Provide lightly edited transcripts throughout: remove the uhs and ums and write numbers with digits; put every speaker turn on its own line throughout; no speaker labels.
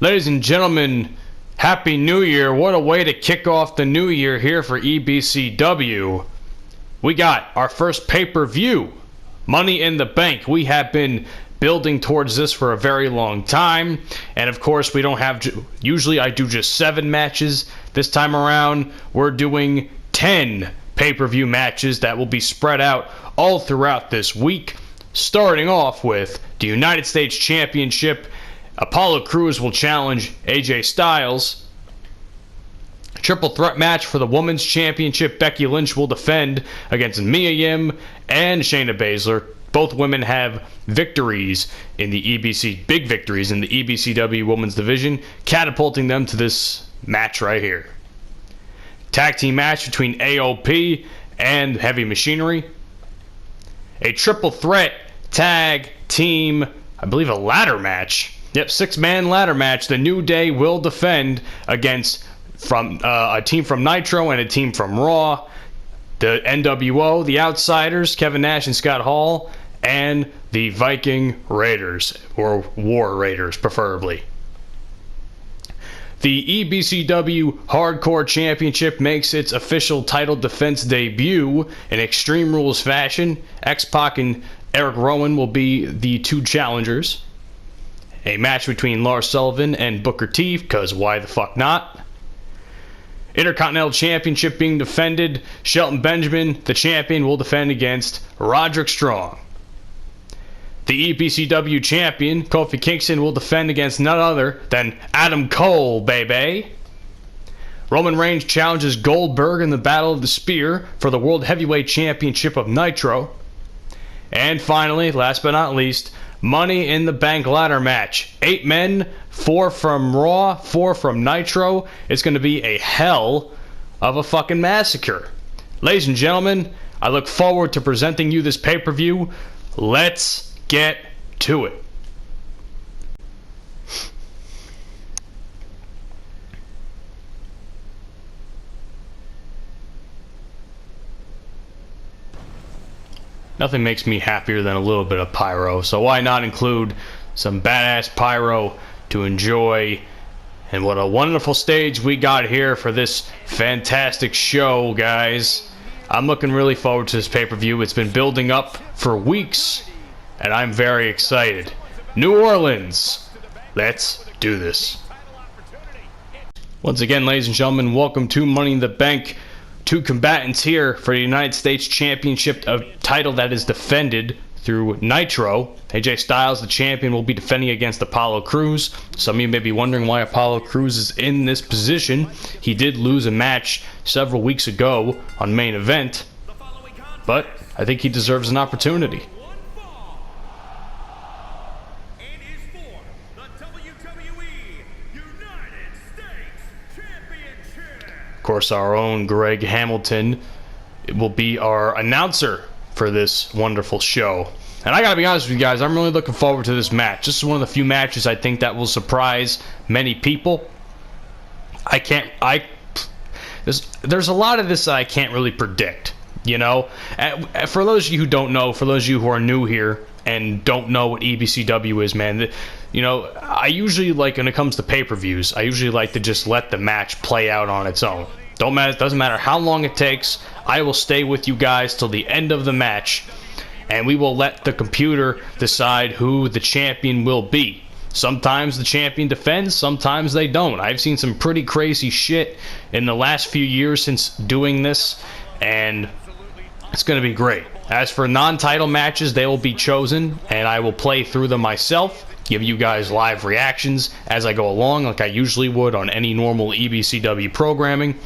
Ladies and gentlemen, Happy New Year. What a way to kick off the new year here for EBCW. We got our first pay-per-view, Money in the Bank. We have been building towards this for a very long time, and of course we don't have, usually I do just 7 matches. This time around we're doing 10 pay-per-view matches that will be spread out all throughout this week. Starting off with the United States Championship, Apollo Crews will challenge AJ Styles. A triple threat match for the Women's Championship, Becky Lynch will defend against Mia Yim and Shayna Baszler. Both women have victories in the big victories in the EBCW Women's Division, catapulting them to this match right here. Tag team match between AOP and Heavy Machinery. A triple threat tag team, I believe a ladder match. Yep, 6-man ladder match. The New Day will defend against a team from Nitro and a team from Raw. The NWO, the Outsiders, Kevin Nash and Scott Hall, and the Viking Raiders, or War Raiders preferably. The EBCW Hardcore Championship makes its official title defense debut in Extreme Rules fashion. X-Pac and Eric Rowan will be the 2 challengers. A match between Lars Sullivan and Booker T, because why the fuck not? Intercontinental Championship being defended. Shelton Benjamin, the champion, will defend against Roderick Strong. The EBCW champion, Kofi Kingston, will defend against none other than Adam Cole, baby. Roman Reigns challenges Goldberg in the Battle of the Spear for the World Heavyweight Championship of Nitro. And finally, last but not least, Money in the Bank ladder match. 8 men, 4 from Raw, 4 from Nitro. It's going to be a hell of a fucking massacre. Ladies and gentlemen, I look forward to presenting you this pay-per-view. Let's get to it. Nothing makes me happier than a little bit of pyro, so why not include some badass pyro to enjoy? And what a wonderful stage we got here for this fantastic show, guys. I'm looking really forward to this pay-per-view. It's been building up for weeks, and I'm very excited. New Orleans, let's do this. Once again, ladies and gentlemen, welcome to Money in the Bank. 2 combatants here for the United States Championship, a title that is defended through Nitro. AJ Styles, the champion, will be defending against Apollo Crews. Some of you may be wondering why Apollo Crews is in this position. He did lose a match several weeks ago on Main Event, but I think he deserves an opportunity. Of course, our own Greg Hamilton will be our announcer for this wonderful show. And I gotta be honest with you guys, I'm really looking forward to this match. This is one of the few matches I think that will surprise many people. There's a lot of this that I can't really predict, you know? For those of you who don't know, for those of you who are new here and don't know what EBCW is, man, you know, I usually like, when it comes to pay-per-views, I usually like to just let the match play out on its own. Doesn't matter how long it takes. I will stay with you guys till the end of the match, and we will let the computer decide who the champion will be. Sometimes the champion defends, sometimes they don't. I've seen some pretty crazy shit in the last few years since doing this, and it's going to be great. As for non-title matches, they will be chosen, and I will play through them myself, give you guys live reactions as I go along, like I usually would on any normal EBCW programming.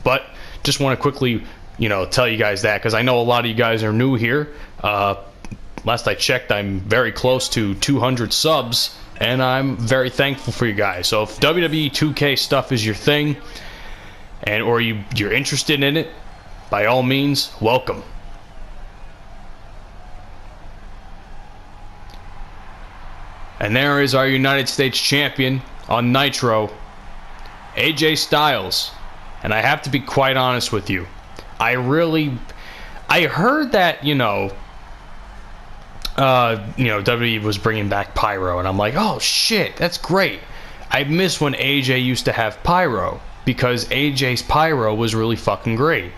But just want to quickly, you know, tell you guys that, because I know a lot of you guys are new here. Last I checked, I'm very close to 200 subs, and I'm very thankful for you guys. So if WWE 2K stuff is your thing, or you're interested in it, by all means, welcome. And there is our United States champion on Nitro, AJ Styles. And I have to be quite honest with you. I heard that, WWE was bringing back Pyro, and I'm like, oh shit, that's great. I miss when AJ used to have pyro, because AJ's pyro was really fucking great.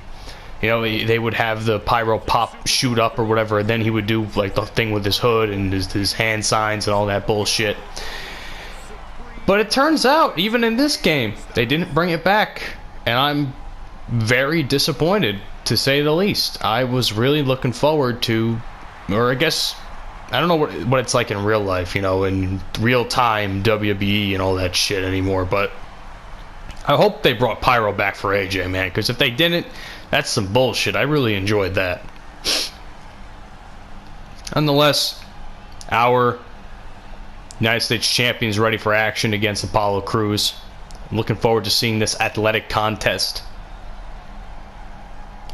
You know, they would have the pyro pop shoot up or whatever, and then he would do like the thing with his hood and his hand signs and all that bullshit. But it turns out, even in this game, they didn't bring it back, and I'm very disappointed, to say the least. I was really looking forward to, or I guess, I don't know what it's like in real life, you know, in real time WWE and all that shit anymore, but I hope they brought pyro back for AJ, man, because if they didn't, that's some bullshit. I really enjoyed that. Nonetheless, our United States champion is ready for action against Apollo Crews. I'm looking forward to seeing this athletic contest.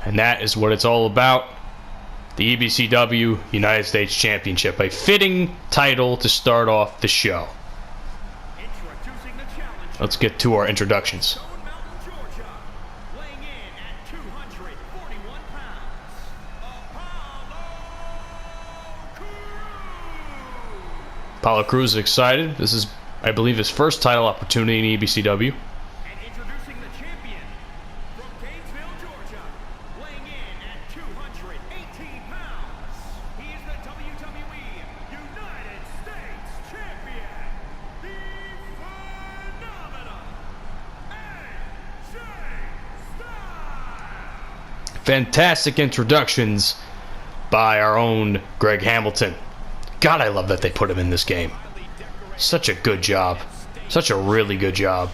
And that is what it's all about. The EBCW United States Championship. A fitting title to start off the show. Let's get to our introductions. Apollo Crews is excited. This is, I believe, his first title opportunity in EBCW.
And introducing the champion from Gainesville, Georgia, weighing in at 218 pounds. He is the WWE United States Champion, the phenomenal AJ Styles.
Fantastic introductions by our own Greg Hamilton. God, I love that they put him in this game. Such a good job. Such a really good job.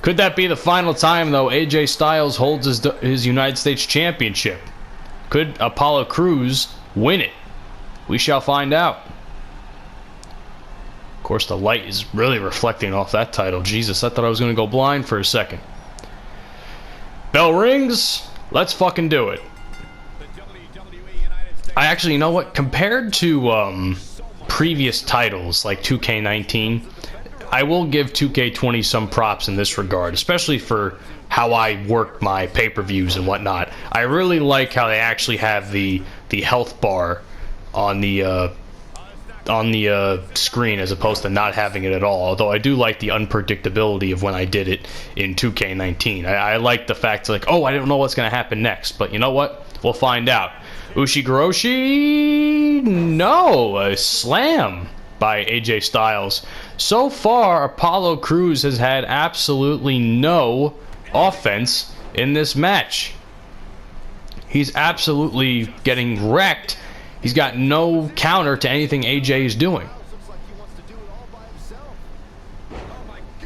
Could that be the final time, though, AJ Styles holds his United States Championship? Could Apollo Crews win it? We shall find out. Of course, the light is really reflecting off that title. Jesus, I thought I was going to go blind for a second. Bell rings. Let's fucking do it. I actually, you know what? Compared to previous titles like 2K19, I will give 2K20 some props in this regard, especially for how I work my pay-per-views and whatnot. I really like how they actually have the health bar on the screen as opposed to not having it at all. Although I do like the unpredictability of when I did it in 2K19. I like the fact like, oh, I don't know what's going to happen next, but you know what? We'll find out. Ushigoroshi, no, a slam by AJ Styles. So far, Apollo Crews has had absolutely no offense in this match. He's absolutely getting wrecked. He's got no counter to anything AJ is doing.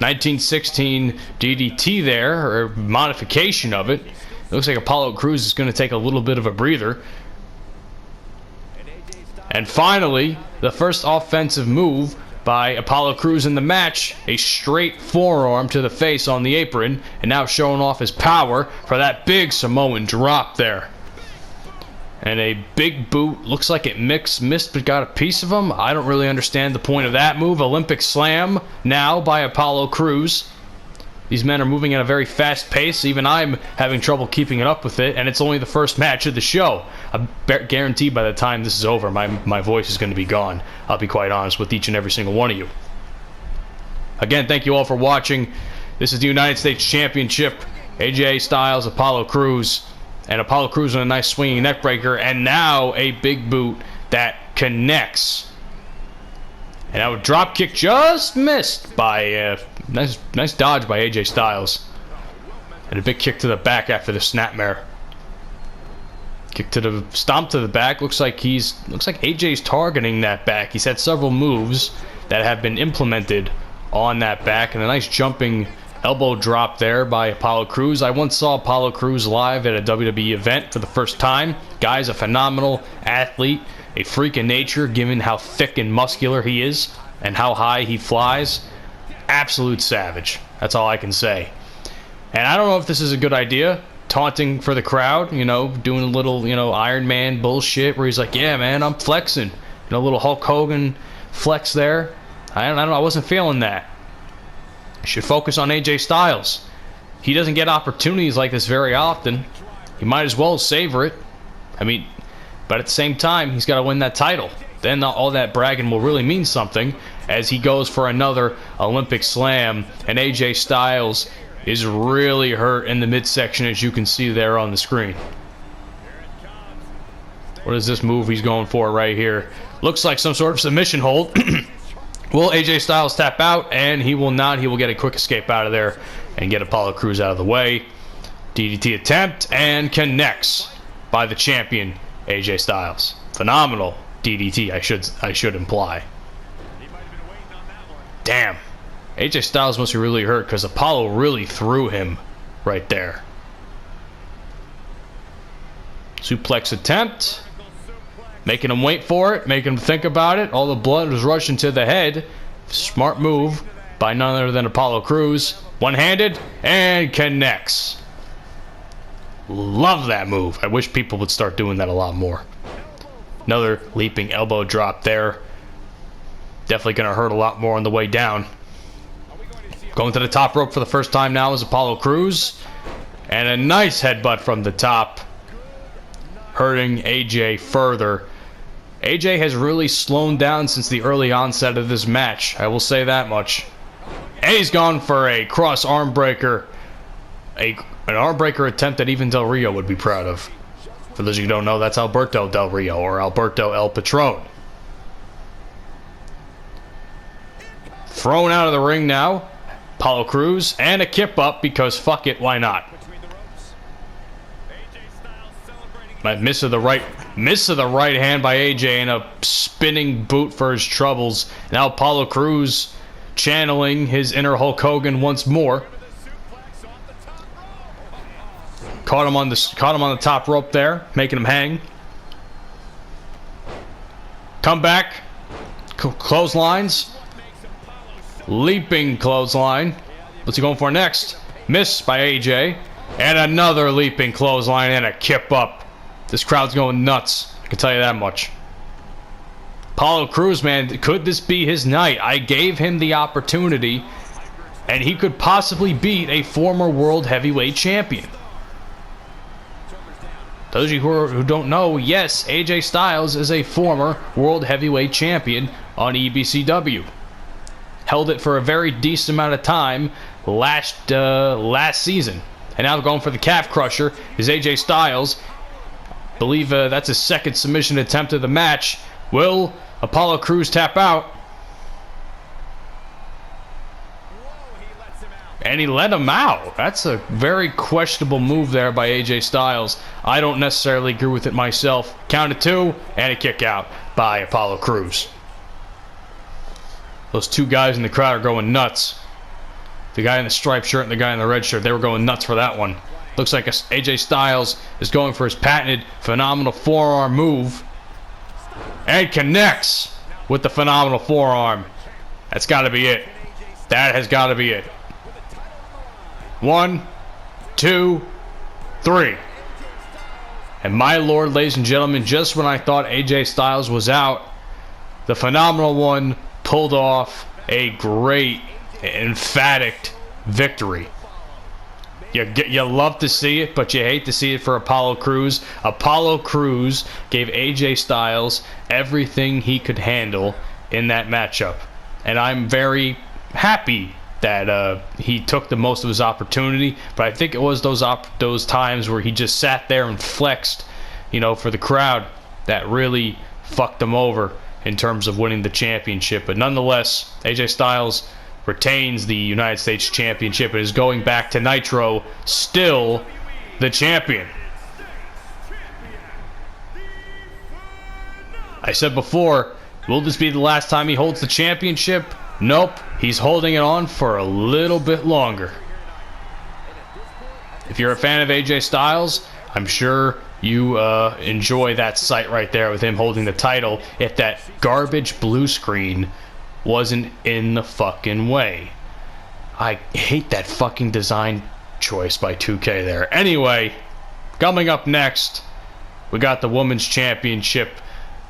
1916 DDT there, or modification of it. It looks like Apollo Crews is going to take a little bit of a breather. And finally, the first offensive move by Apollo Crews in the match, a straight forearm to the face on the apron, and now showing off his power for that big Samoan drop there. And a big boot, looks like it missed but got a piece of him. I don't really understand the point of that move. Olympic slam now by Apollo Crews. These men are moving at a very fast pace. Even I'm having trouble keeping it up with it, and it's only the first match of the show. I guarantee by the time this is over, my voice is going to be gone. I'll be quite honest with each and every single one of you. Again, thank you all for watching. This is the United States Championship. AJ Styles, Apollo Crews, and Apollo Crews on a nice swinging neckbreaker, and now a big boot that connects. And now a drop kick just missed by nice dodge by AJ Styles, and a big kick to the back after the snapmare. Kick to the stomp to the back. Looks like AJ's targeting that back. He's had several moves that have been implemented on that back, and a nice jumping elbow drop there by Apollo Crews. I once saw Apollo Crews live at a WWE event for the first time. Guy's a phenomenal athlete, a freak of nature given how thick and muscular he is and how high he flies. Absolute savage. That's all I can say. And I don't know if this is a good idea, taunting for the crowd, you know, doing a little, Iron Man bullshit where he's like, yeah, man, I'm flexing. A little Hulk Hogan flex there. I don't know, I wasn't feeling that. You should focus on AJ Styles. He doesn't get opportunities like this very often. He might as well savor it. I mean, but at the same time, he's got to win that title. Then all that bragging will really mean something. as he goes for another Olympic slam. And AJ Styles is really hurt in the midsection, as you can see there on the screen. What is this move he's going for right here? Looks like some sort of submission hold. Will AJ Styles tap out? And he will not. He will get a quick escape out of there and get Apollo Crews out of the way. DDT attempt and connects by the champion, AJ Styles. Phenomenal DDT, I should imply. Damn. AJ Styles must be really hurt because Apollo really threw him right there. Suplex attempt. Making him wait for it, making him think about it. All the blood was rushing to the head. Smart move by none other than Apollo Crews. One-handed and connects. Love that move. I wish people would start doing that a lot more. Another leaping elbow drop there. Definitely going to hurt a lot more on the way down. Going to the top rope for the first time now is Apollo Crews. And a nice headbutt from the top. Hurting AJ further. AJ has really slowed down since the early onset of this match. I will say that much. And he's gone for a cross arm breaker. An arm breaker attempt that even Del Rio would be proud of. For those of you who don't know, that's Alberto Del Rio, or Alberto El Patron. Thrown out of the ring now. Apollo Crews, and a kip up because fuck it, why not? Miss of the right hand by AJ, and a spinning boot for his troubles. Now Apollo Crews channeling his inner Hulk Hogan once more. Caught him on the top rope there, making him hang. Come back, clotheslines, leaping clothesline. What's he going for next? Miss by AJ, and another leaping clothesline and a kip up. This crowd's going nuts. I can tell you that much. Apollo Crews, man, could this be his night? I gave him the opportunity, and he could possibly beat a former World Heavyweight Champion. Those of you who don't know, yes, AJ Styles is a former World Heavyweight Champion on EBCW. Held it for a very decent amount of time last season. And now going for the calf crusher is AJ Styles. Believe that's his second submission attempt of the match. Will Apollo Crews tap out? And he let him out. That's a very questionable move there by AJ Styles. I don't necessarily agree with it myself. Count of two and a kick out by Apollo Crews. Those two guys in the crowd are going nuts. The guy in the striped shirt and the guy in the red shirt, they were going nuts for that one. Looks like AJ Styles is going for his patented phenomenal forearm move. And connects with the phenomenal forearm. That's got to be it. That has got to be it. 1, 2, 3. And my lord, ladies and gentlemen, just when I thought AJ Styles was out, the phenomenal one pulled off a great, emphatic victory. You love to see it, but you hate to see it for Apollo Crews. Apollo Crews gave AJ Styles everything he could handle in that matchup. And I'm very happy that he took the most of his opportunity. But I think it was those times where he just sat there and flexed, for the crowd, that really fucked him over in terms of winning the championship. But nonetheless, AJ Styles retains the United States Championship and is going back to Nitro, still the champion. I said before, will this be the last time he holds the championship? Nope, he's holding it on for a little bit longer. If you're a fan of AJ Styles, I'm sure you enjoy that sight right there with him holding the title if that garbage blue screen wasn't in the fucking way. I hate that fucking design choice by 2K there. Anyway, coming up next, we got the Women's Championship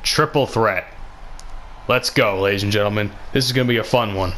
triple threat. Let's go, ladies and gentlemen. This is going to be a fun one.